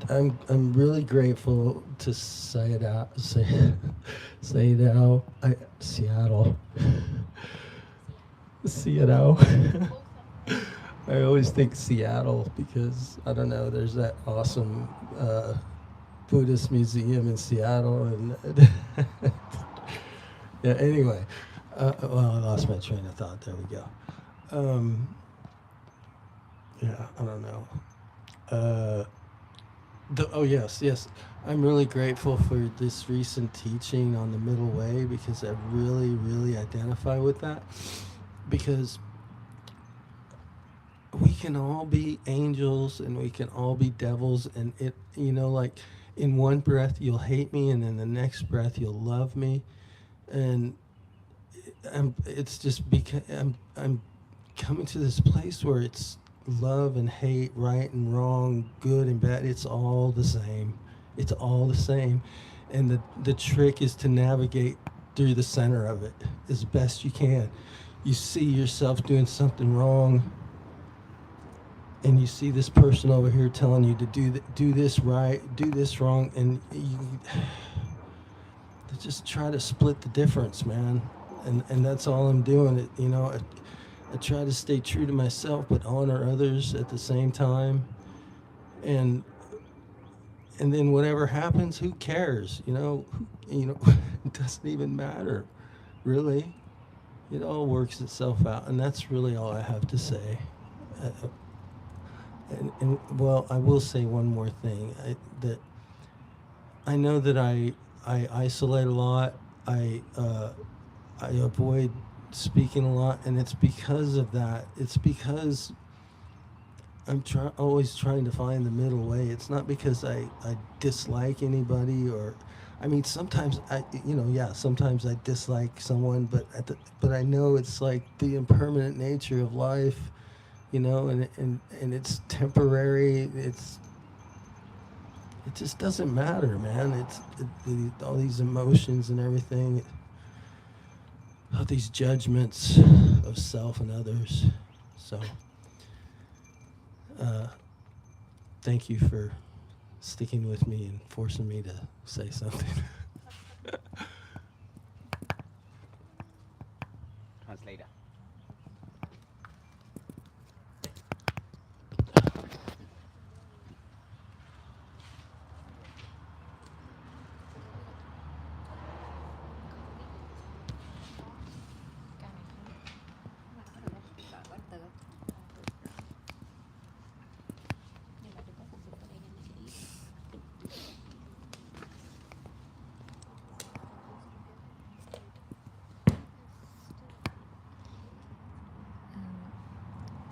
I'm really grateful to say it out. Say now. Seattle. Seattle. I always think Seattle because I don't know. There's that awesome Buddhist museum in Seattle, and yeah. Anyway, well, I lost my train of thought. There we go. Um, yeah, I don't know. Uh, oh yes, yes. I'm really grateful for this recent teaching on the middle way because I really, really identify with that. Because we can all be angels and we can all be devils, and like in one breath you'll hate me, and then the next breath you'll love me, and it's just because I'm coming to this place where it's love and hate, right and wrong, good and bad. It's all the same. It's all the same. And the trick is to navigate through the center of it as best you can. You see yourself doing something wrong, and you see this person over here telling you to do this right, do this wrong, and you to just try to split the difference, man. And that's all I'm doing. I try to stay true to myself, but honor others at the same time. And and then whatever happens, who cares? It doesn't even matter, really. It all works itself out, and that's really all I have to say. And well, I will say one more thing. That I know that I isolate a lot. I avoid speaking a lot, and it's because of that. It's because always trying to find the middle way. It's not because I dislike anybody, or, I mean, sometimes sometimes I dislike someone, but I know it's like the impermanent nature of life, and it's temporary. It just doesn't matter, man. All these emotions and everything, all these judgments of self and others. So, thank you for sticking with me and forcing me to say something. Translator.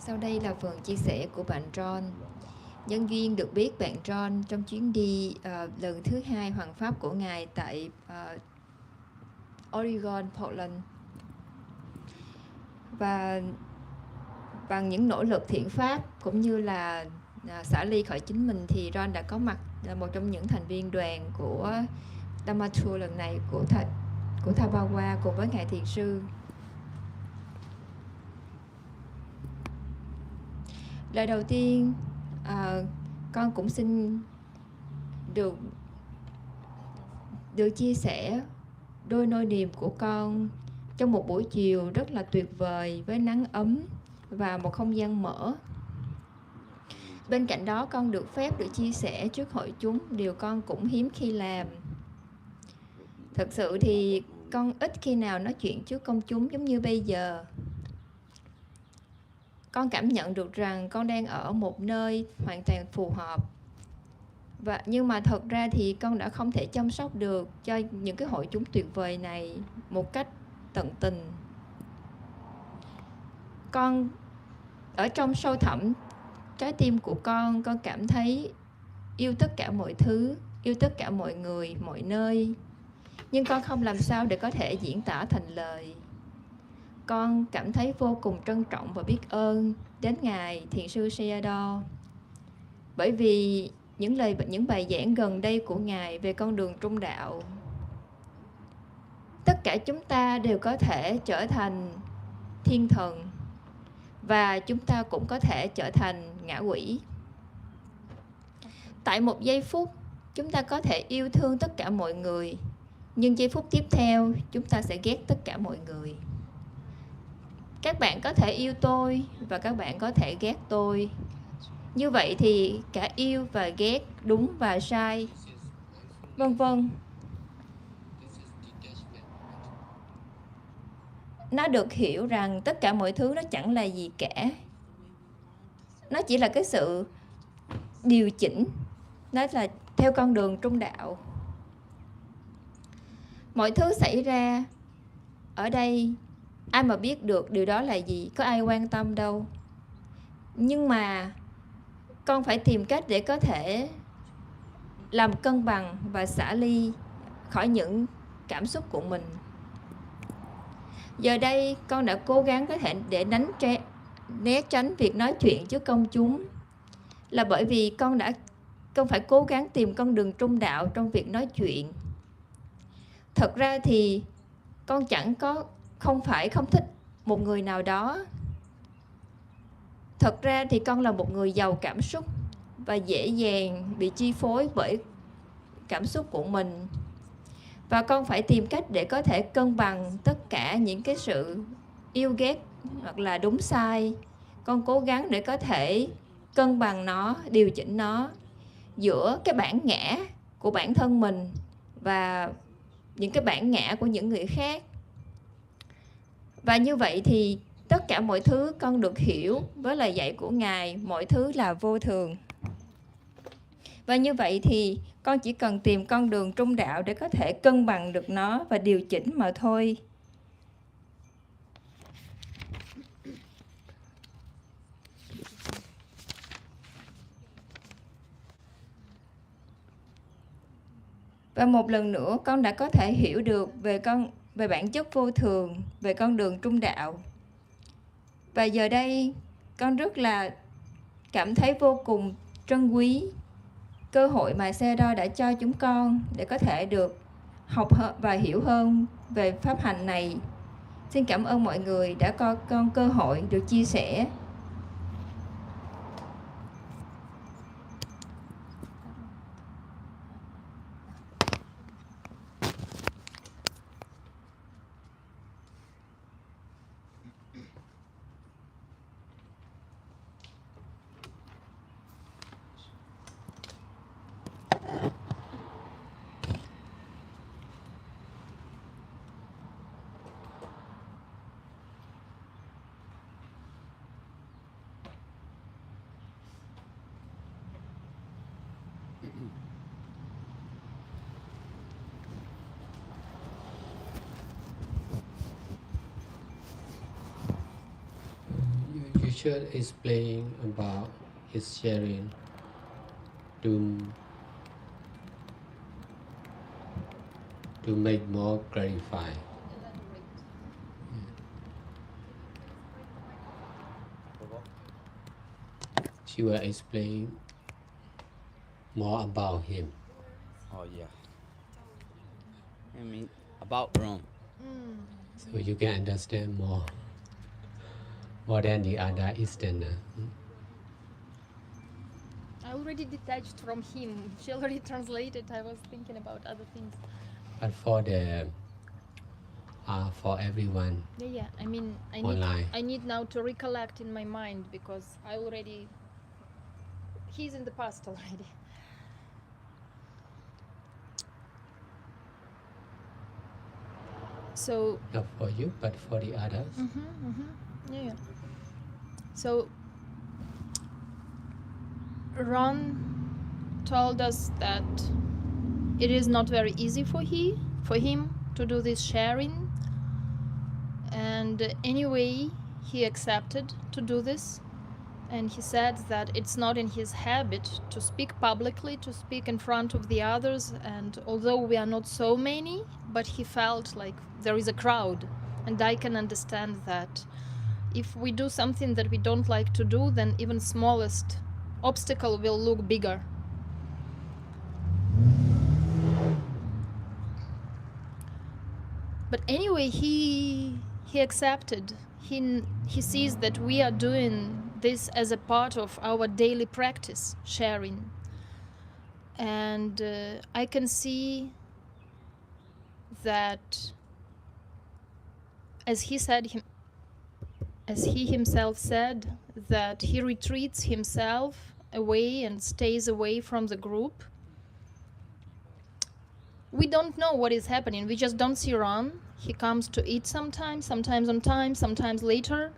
Sau đây là phần chia sẻ của bạn John. Nhân duyên được biết bạn John trong chuyến đi lần thứ 2 Hoàng Pháp của Ngài tại Oregon, Portland. Và bằng những nỗ lực thiện pháp cũng như là xả ly khỏi chính mình thì Ron đã có mặt là một trong những thành viên đoàn của Dhamma Tour lần này của Thabawa cùng với Ngài Thiền Sư. Lời đầu tiên, con cũng xin được chia sẻ đôi nỗi niềm của con trong một buổi chiều rất là tuyệt vời với nắng ấm và một không gian mở. Bên cạnh đó, con được phép được chia sẻ trước hội chúng điều con cũng hiếm khi làm. Thật sự thì con ít khi nào nói chuyện trước công chúng giống như bây giờ. Con cảm nhận được rằng con đang ở một nơi hoàn toàn phù hợp. Nhưng mà thật ra thì con đã không thể chăm sóc được cho những cái hội chúng tuyệt vời này một cách tận tình. Con ở trong sâu thẳm trái tim của con cảm thấy yêu tất cả mọi thứ, yêu tất cả mọi người, mọi nơi. Nhưng con không làm sao để có thể diễn tả thành lời. Con cảm thấy vô cùng trân trọng và biết ơn đến Ngài Thiền sư Sayadaw. Bởi vì những bài giảng gần đây của Ngài về con đường trung đạo. Tất cả chúng ta đều có thể trở thành thiên thần và chúng ta cũng có thể trở thành ngạ quỷ. Tại một giây phút, chúng ta có thể yêu thương tất cả mọi người, nhưng giây phút tiếp theo, chúng ta sẽ ghét tất cả mọi người. Các bạn có thể yêu tôi và các bạn có thể ghét tôi. Như vậy thì cả yêu và ghét, đúng và sai, vân vân, nó được hiểu rằng tất cả mọi thứ nó chẳng là gì cả. Nó chỉ là cái sự điều chỉnh, nó là theo con đường trung đạo. Mọi thứ xảy ra ở đây, ai mà biết được điều đó là gì, có ai quan tâm đâu. Nhưng mà con phải tìm cách để có thể làm cân bằng và xả ly khỏi những cảm xúc của mình. Giờ đây con đã cố gắng có thể để né tránh việc nói chuyện trước công chúng, là bởi vì con phải cố gắng tìm con đường trung đạo trong việc nói chuyện. Thật ra thì con không phải không thích một người nào đó. Thật ra thì con là một người giàu cảm xúc và dễ dàng bị chi phối bởi cảm xúc của mình. Và con phải tìm cách để có thể cân bằng tất cả những cái sự yêu ghét hoặc là đúng sai. Con cố gắng để có thể cân bằng nó, điều chỉnh nó giữa cái bản ngã của bản thân mình và những cái bản ngã của những người khác. Và như vậy thì tất cả mọi thứ con được hiểu với lời dạy của Ngài, mọi thứ là vô thường. Và như vậy thì con chỉ cần tìm con đường trung đạo để có thể cân bằng được nó và điều chỉnh mà thôi. Và một lần nữa con đã có thể hiểu được về bản chất vô thường, về con đường trung đạo. Và giờ đây con rất là cảm thấy vô cùng trân quý cơ hội mà Sayadaw đã cho chúng con để có thể được học và hiểu hơn về pháp hành này. Xin cảm ơn mọi người đã cho con cơ hội được chia sẻ. You should explain about his sharing to make more clarified. She will explain more about him. Oh yeah. I mean about Rome. So you can understand more than the other Easterner. I already detached from him. She already translated. I was thinking about other things. But for everyone Yeah. I mean, online. I need now to recollect in my mind because he's in the past already. So Not for you, but for the others. yeah. So Ron told us that it is not very easy for him to do this sharing, and anyway he accepted to do this, and he said that it's not in his habit to speak publicly, to speak in front of the others, and although we are not so many, but he felt like there is a crowd, and I can understand that if we do something that we don't like to do, then even smallest obstacle will look bigger. But anyway, he accepted. He sees that we are doing this as a part of our daily practice, sharing. And I can see that, as he himself said, that he retreats himself away and stays away from the group. We don't know what is happening. We just don't see Ron. He comes to eat sometimes on time, sometimes later,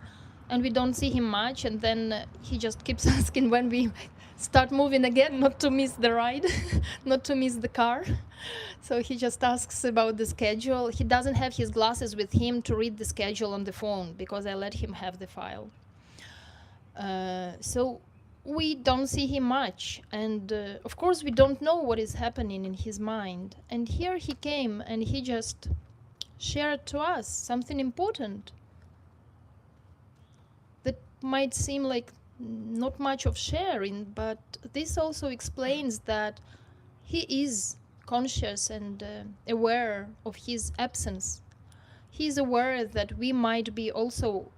and we don't see him much. And then he just keeps asking when we start moving again, not to miss the ride, not to miss the car. So he just asks about the schedule. He doesn't have his glasses with him to read the schedule on the phone because I let him have the file. So we don't see him much. And of course, we don't know what is happening in his mind. And here he came and he just shared to us something important that might seem like not much of sharing, but this also explains that he is conscious and aware of his absence. He is aware that we might be also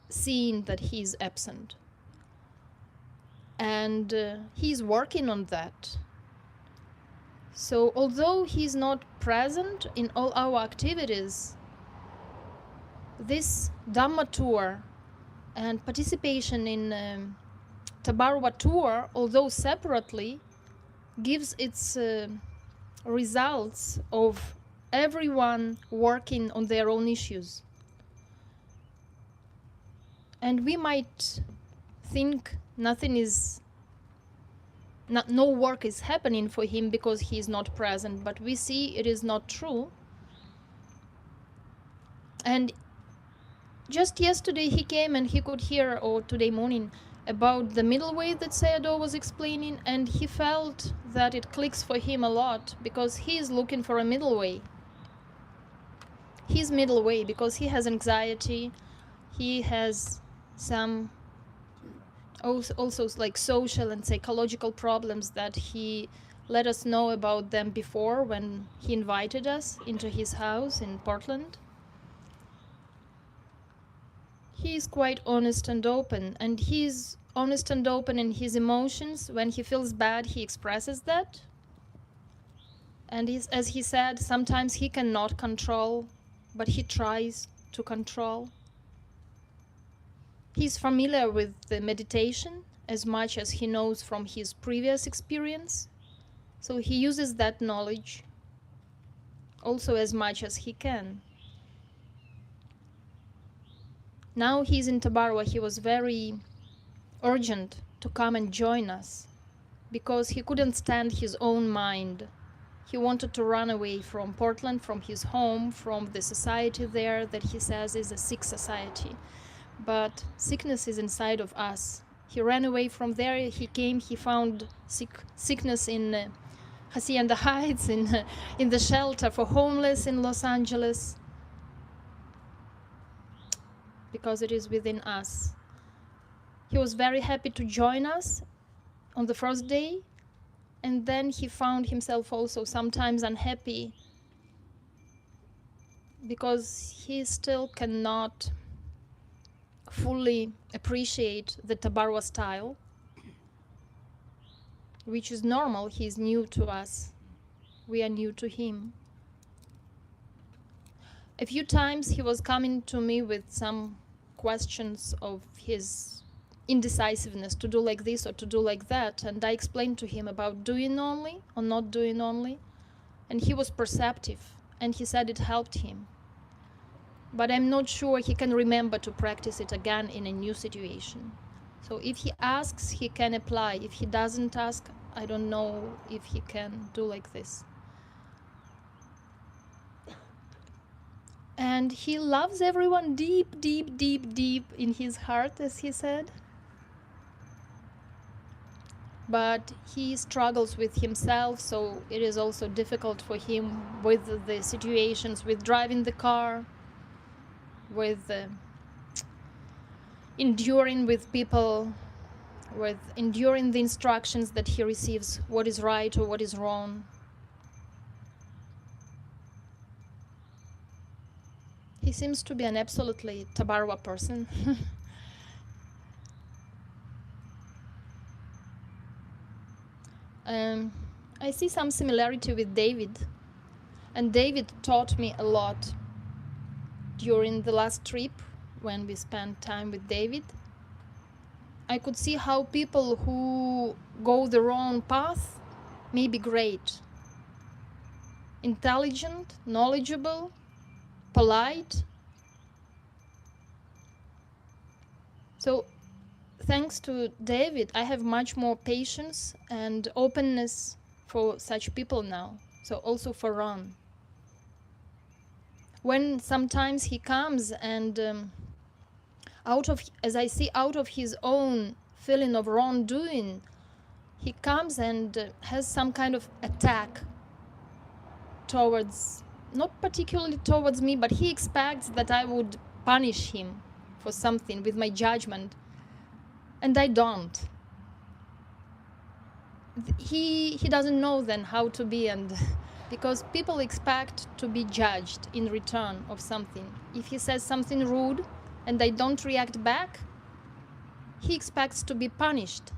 seeing that he is absent. And he's working on that. So although he's not present in all our activities, this Dhamma tour and participation in Tabarwa tour, although separately, gives its results of everyone working on their own issues. And we might think no work is happening for him because he is not present, but we see it is not true. And just yesterday he came and he could hear, or today morning, about the middle way that Sayadaw was explaining, and he felt that it clicks for him a lot because he is looking for a middle way. His middle way, because he has anxiety, he has some also like social and psychological problems that he let us know about them before when he invited us into his house in Portland. He is quite honest and open, and he's honest and open in his emotions. When he feels bad, he expresses that. And as he said, sometimes he cannot control, but he tries to control. He's familiar with the meditation as much as he knows from his previous experience. So he uses that knowledge also as much as he can. Now he's in Tabarwa. He was very urgent to come and join us because he couldn't stand his own mind. He wanted to run away from Portland, from his home, from the society there that he says is a sick society. But sickness is inside of us. He ran away from there. He came, he found sickness in Hacienda Heights, in the shelter for homeless in Los Angeles, because it is within us. He was very happy to join us on the first day, and then he found himself also sometimes unhappy because he still cannot fully appreciate the Tabarwa style, which is normal. He is new to us. We are new to him. A few times he was coming to me with some questions of his indecisiveness to do like this or to do like that, and I explained to him about doing only or not doing only, and he was perceptive, and he said it helped him. But I'm not sure he can remember to practice it again in a new situation. So if he asks, he can apply. If he doesn't ask, I don't know if he can do like this. And he loves everyone deep, deep, deep, deep in his heart, as he said. But he struggles with himself, so it is also difficult for him with the situations, with driving the car, with enduring with people, with enduring the instructions that he receives, what is right or what is wrong. He seems to be an absolutely Tabarwa person. I see some similarity with David, and David taught me a lot during the last trip when we spent time with David. I could see how people who go the wrong path may be great, intelligent, knowledgeable, polite. So thanks to David, I have much more patience and openness for such people now. So also for Ron. When sometimes he comes and as I see, out of his own feeling of wrongdoing, he comes and has some kind of attack towards, not particularly towards me, but he expects that I would punish him for something with my judgment, and I don't. He doesn't know then how to be, and because people expect to be judged in return of something. If he says something rude and I don't react back, he expects to be punished.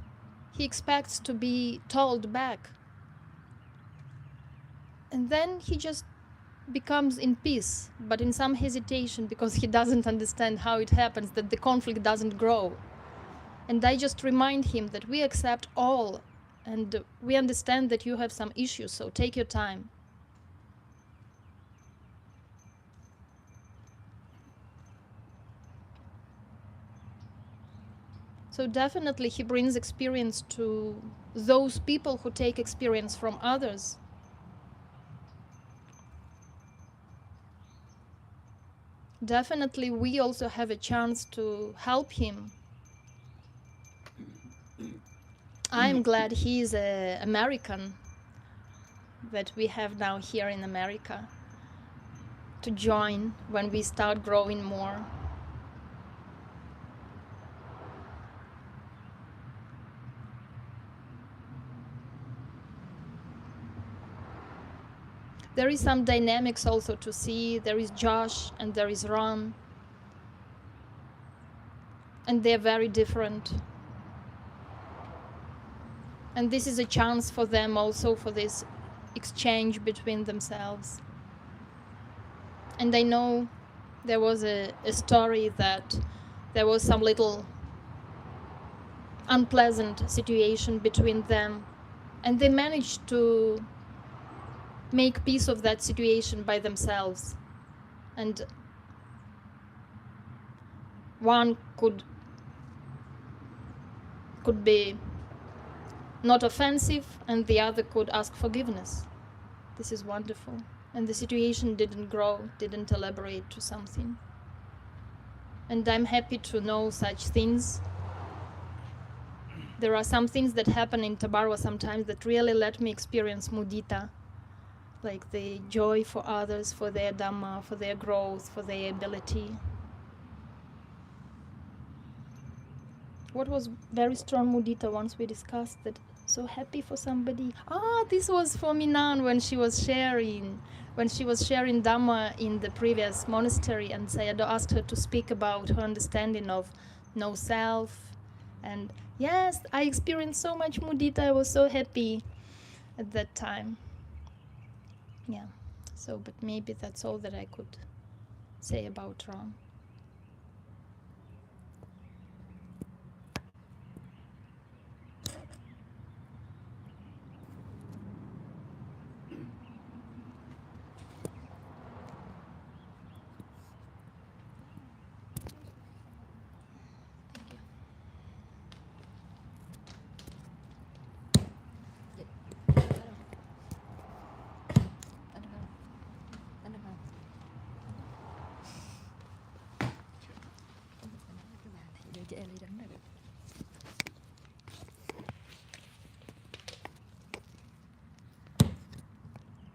He expects to be told back. And then he just becomes in peace, but in some hesitation, because he doesn't understand how it happens that the conflict doesn't grow. And I just remind him that we accept all, and we understand that you have some issues, so take your time. So definitely he brings experience to those people who take experience from others. Definitely we also have a chance to help him. I'm glad he is an American, that we have now here in America, to join when we start growing more. There is some dynamics also to see. There is Josh and there is Ron. And they're very different. And this is a chance for them also for this exchange between themselves. And I know there was a story that there was some little unpleasant situation between them. And they managed to make peace of that situation by themselves. And one could be not offensive, and the other could ask forgiveness. This is wonderful. And the situation didn't grow, didn't elaborate to something. And I'm happy to know such things. There are some things that happen in Tabarwa sometimes that really let me experience mudita, like the joy for others, for their Dhamma, for their growth, for their ability. What was very strong mudita once we discussed that, so happy for somebody. This was for Minan when she was sharing Dhamma in the previous monastery, and Sayadaw asked her to speak about her understanding of no self. And yes, I experienced so much mudita. I was so happy at that time. Yeah, so, but maybe that's all that I could say about Ron.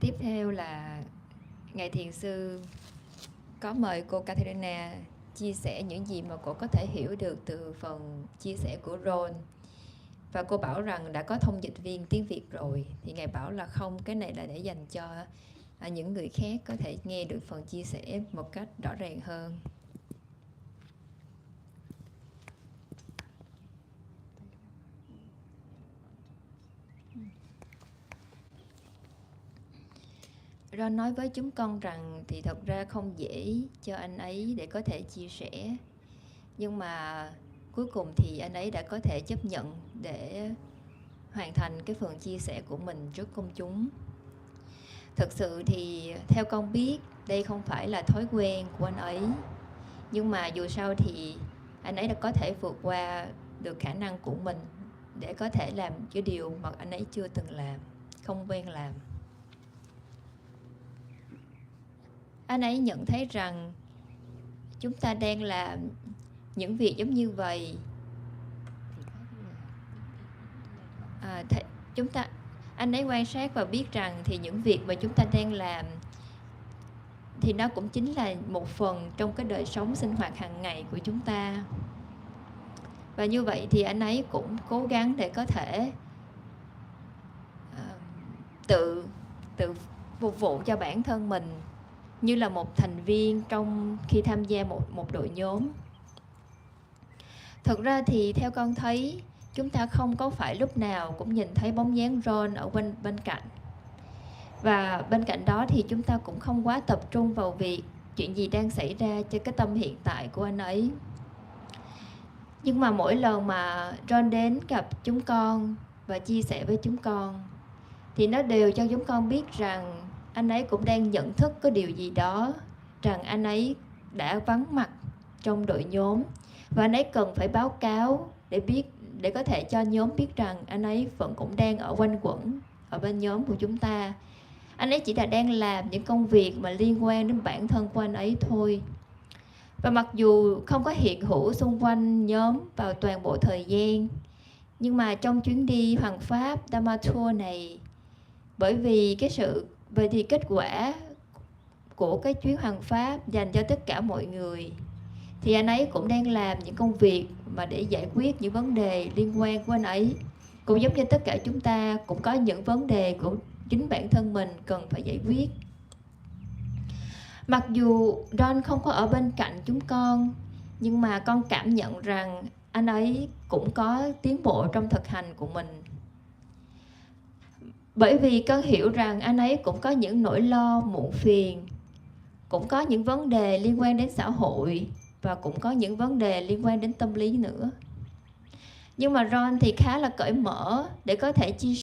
Tiếp theo là Ngài Thiền Sư có mời cô Katerina chia sẻ những gì mà cô có thể hiểu được từ phần chia sẻ của Ron. Và cô bảo rằng đã có thông dịch viên tiếng Việt rồi. Thì Ngài bảo là không, cái này là để dành cho những người khác có thể nghe được phần chia sẻ một cách rõ ràng hơn. Ron nói với chúng con rằng thì thật ra không dễ cho anh ấy để có thể chia sẻ. Nhưng mà cuối cùng thì anh ấy đã có thể chấp nhận để hoàn thành cái phần chia sẻ của mình trước công chúng. Thực sự thì theo con biết đây không phải là thói quen của anh ấy. Nhưng mà dù sao thì anh ấy đã có thể vượt qua được khả năng của mình để có thể làm cái điều mà anh ấy chưa từng làm, không quen làm. Anh ấy nhận thấy rằng chúng ta đang làm những việc giống như vậy. Anh ấy quan sát và biết rằng thì những việc mà chúng ta đang làm thì nó cũng chính là một phần trong cái đời sống sinh hoạt hàng ngày của chúng ta. Và như vậy thì anh ấy cũng cố gắng để có thể tự phục vụ cho bản thân mình như là một thành viên trong khi tham gia một đội nhóm. Thực ra thì theo con thấy chúng ta không có phải lúc nào cũng nhìn thấy bóng dáng Ron ở bên cạnh. Và bên cạnh đó thì chúng ta cũng không quá tập trung vào việc chuyện gì đang xảy ra cho cái tâm hiện tại của anh ấy. Nhưng mà mỗi lần mà Ron đến gặp chúng con và chia sẻ với chúng con thì nó đều cho chúng con biết rằng anh ấy cũng đang nhận thức có điều gì đó, rằng anh ấy đã vắng mặt trong đội nhóm và anh ấy cần phải báo cáo để có thể cho nhóm biết rằng anh ấy vẫn cũng đang ở quanh quẩn ở bên nhóm của chúng ta. Anh ấy chỉ là đang làm những công việc mà liên quan đến bản thân của anh ấy thôi. Và mặc dù không có hiện hữu xung quanh nhóm vào toàn bộ thời gian, nhưng mà trong chuyến đi Hoàng Pháp Dharma Tour này, bởi vì kết quả của cái chuyến Hoàng Pháp dành cho tất cả mọi người, thì anh ấy cũng đang làm những công việc mà để giải quyết những vấn đề liên quan của anh ấy. Cũng giống như tất cả chúng ta cũng có những vấn đề của chính bản thân mình cần phải giải quyết. Mặc dù Ron không có ở bên cạnh chúng con, nhưng mà con cảm nhận rằng anh ấy cũng có tiến bộ trong thực hành của mình. Bởi vì con hiểu rằng anh ấy cũng có những nỗi lo muộn phiền, cũng có những vấn đề liên quan đến xã hội và cũng có những vấn đề liên quan đến tâm lý nữa. Nhưng mà Ron thì khá là cởi mở để có thể chia